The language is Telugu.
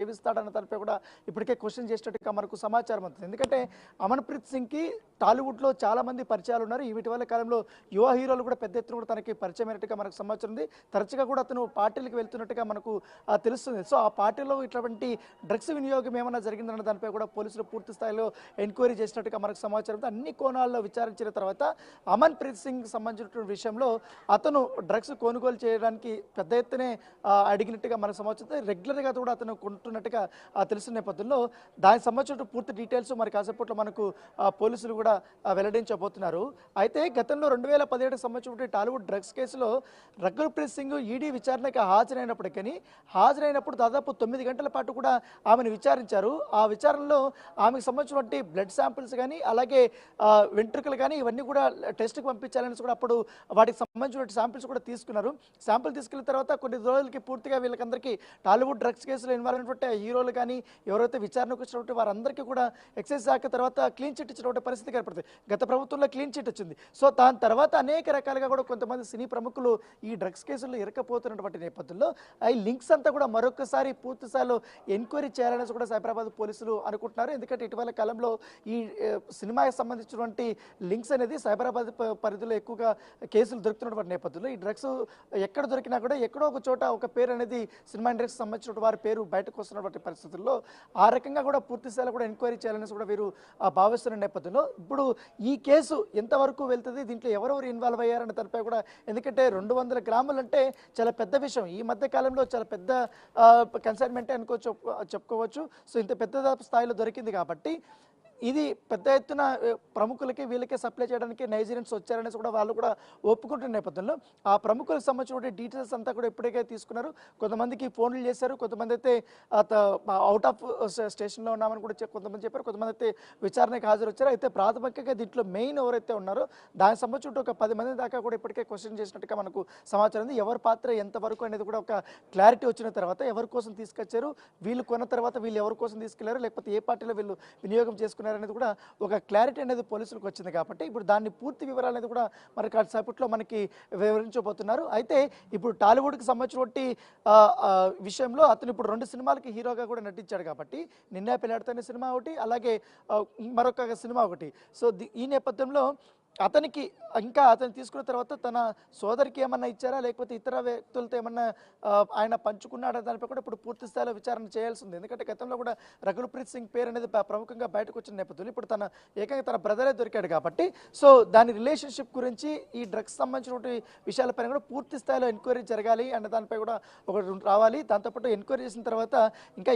సేవిస్తాడన్న దానిపై కూడా ఇప్పటికే క్వశ్చన్ చేసినట్టుగా మనకు సమాచారం అవుతుంది. ఎందుకంటే అమన్‌ప్రీత్ సింగ్‌కి టాలీవుడ్‌లో చాలా మంది పరిచయాలు ఉన్నారు. ఇటీవల కాలంలో యువ హీరోలు కూడా పెద్ద ఎత్తున కూడా తనకి పరిచయం అయినట్టుగా మనకు సమాచారం ఉంది. తరచుగా కూడా అతను పార్టీలకు వెళ్తున్నట్టుగా మనకు తెలుస్తుంది. సో ఆ పార్టీలో ఇటువంటి డ్రగ్స్ వినియోగం ఏమైనా జరిగిందన్న దానిపై కూడా పోలీసులు పూర్తి స్థాయిలో ఎంక్వైరీ చేసినట్టుగా మనకు సమాచారం ఉంది. అన్ని కోణాల్లో విచారించిన తర్వాత అమన్‌ప్రీత్ సింగ్ సంబంధించినటువంటి విషయంలో అతను డ్రగ్స్ కొనుగోలు చేయడానికి పెద్ద ఎత్తునే అడిగినట్టుగా మనకు సమాచారం. రెగ్యులర్‌గా కూడా అతను కొంటున్నట్టుగా తెలిసిన నేపథ్యంలో దానికి సంబంధించిన పూర్తి డీటెయిల్స్ మరి కాసేపట్లో మనకు పోలీసులు కూడా వెల్లడించబోతున్నారు. అయితే గతంలో 2017కి సంబంధించిన టాలీవుడ్ డ్రగ్స్ కేసులో రకుల్‌ప్రీత్ సింగ్ ఈడీ విచారణకు హాజరైనప్పుడు దాదాపు 9 గంటల పాటు కూడా ఆమెను విచారించారు. ఆ విచారణలో ఆమెకు సంబంధించినటువంటి బ్లడ్ శాంపిల్స్ కానీ అలాగే వెంట్రుకలు కానీ ఇవన్నీ కూడా టెస్ట్కి పంపించాలని కూడా అప్పుడు వాటికి సంబంధించిన శాంపిల్స్ కూడా తీసుకున్నారు. శాంపిల్ తీసుకెళ్లిన తర్వాత కొన్ని రోజులకి పూర్తిగా వీళ్ళకందరికీ టాలీవుడ్ డ్రగ్స్ కేసులో ఇన్వాల్వ్ అయినటువంటి హీరోలు కానీ ఎవరైతే విచారణకు వచ్చినటువంటి వారందరికీ కూడా ఎక్సైజ్ శాఖ తర్వాత క్లీన్ చిట్ ఇచ్చినటువంటి పరిస్థితి ఏర్పడుతుంది. గత ప్రభుత్వంలో క్లీన్ చిట్ వచ్చింది. సో దాని తర్వాత అనేక రకాలుగా కూడా కొంతమంది సినీ ప్రముఖులు ఈ డ్రగ్స్ కేసుల్లో ఇరకపోతున్నటువంటి నేపథ్యంలో ఈ లింక్స్ అంతా కూడా మరొకసారి పూర్తి స్థాయిలో ఎంక్వైరీ చేయాలనేసి కూడా సైబరాబాద్ పోలీసులు అనుకుంటున్నారు. ఎందుకంటే ఇటీవల కాలంలో ఈ సినిమాకి సంబంధించినటువంటి లింక్స్ అనేది సైబరాబాద్ పరిధిలో ఎక్కువగా కేసులు దొరుకుతున్నటువంటి నేపథ్యంలో ఈ డ్రగ్స్ ఎక్కడ దొరికినా కూడా ఎక్కడో ఒక చోట ఒక పేరు అనేది సినిమా ఇండస్ట్రీకి సంబంధించిన వారి పేరు బయటకు వస్తున్నటువంటి పరిస్థితుల్లో ఆ రకంగా కూడా పూర్తి స్థాయిలో కూడా ఎంక్వైరీ చేయాలని కూడా వీరు భావిస్తున్న నేపథ్యంలో ఇప్పుడు ఈ కేసు ఎంతవరకు వెళ్తుంది, దీంట్లో ఎవరెవరు ఇన్వాల్వ్ అయ్యారన్న దానిపై కూడా, ఎందుకంటే 200 గ్రాములు అంటే చాలా పెద్ద విషయం. ఈ మధ్య కాలంలో చాలా పెద్ద కన్సైన్మెంటే చెప్పుకోవచ్చు. సో ఇంత పెద్ద స్థాయిలో దొరికింది కాబట్టి ఇది పెద్ద ఎత్తున ప్రముఖులకి వీళ్ళకే సప్లై చేయడానికి నైజీరియన్స్ వచ్చారనేసి కూడా వాళ్ళు కూడా ఒప్పుకుంటున్న నేపథ్యంలో ఆ ప్రముఖులకు సంబంధించిన డీటెయిల్స్ అంతా కూడా ఇప్పటికే తీసుకున్నారు. కొంతమందికి ఫోన్లు చేశారు, కొంతమంది అయితే అవుట్ ఆఫ్ స్టేషన్లో ఉన్నామని కూడా కొంతమంది చెప్పారు, కొంతమంది అయితే విచారణకు హాజరు వచ్చారు. అయితే ప్రాథమికంగా దీంట్లో మెయిన్ ఎవరైతే ఉన్నారో దానికి సంబంధించి ఒక 10 మంది దాకా కూడా ఇప్పటికే క్వశ్చన్ చేసినట్టుగా మనకు సమాచారం ఉంది. ఎవరి పాత్ర ఎంతవరకు అనేది కూడా ఒక క్లారిటీ వచ్చిన తర్వాత ఎవరి కోసం తీసుకొచ్చారు, వీళ్ళు కొన్న తర్వాత వీళ్ళు ఎవరి కోసం తీసుకెళ్లారు, లేకపోతే ఏ పార్టీలో వీళ్ళు వినియోగం చేసుకున్నారు అనేది కూడా ఒక క్లారిటీ అనేది పోలీసులకు వచ్చింది. కాబట్టి ఇప్పుడు దాన్ని పూర్తి వివరాలు అనేది కూడా మరి కాసేపట్లో మనకి వివరించబోతున్నారు. అయితే ఇప్పుడు టాలీవుడ్కి సంబంధించినటువంటి విషయంలో అతను ఇప్పుడు 2 సినిమాలకి హీరోగా కూడా నటించాడు. కాబట్టి నిన్నే పెళ్లాడతానే సినిమా ఒకటి, అలాగే మరొక సినిమా ఒకటి. సో ఈ నేపథ్యంలో అతనికి ఇంకా అతను తీసుకున్న తర్వాత తన సోదరికి ఏమన్నా ఇచ్చారా, లేకపోతే ఇతర వ్యక్తులతో ఏమన్నా ఆయన పంచుకున్నాడా దానిపై కూడా ఇప్పుడు పూర్తి స్థాయిలో విచారణ చేయాల్సి ఉంది. ఎందుకంటే గతంలో కూడా రకుల్‌ప్రీత్ సింగ్ పేరు అనేది ప్రముఖంగా బయటకు వచ్చిన నేపథ్యంలో ఇప్పుడు ఏకంగా తన బ్రదరే దొరికాడు. కాబట్టి సో దాని రిలేషన్షిప్ గురించి ఈ డ్రగ్స్ సంబంధించిన విషయాలపైన కూడా పూర్తి స్థాయిలో ఎంక్వైరీ జరగాలి అన్న దానిపై కూడా ఒకటి రావాలి. దాంతోపాటు ఎంక్వైరీ చేసిన తర్వాత ఇంకా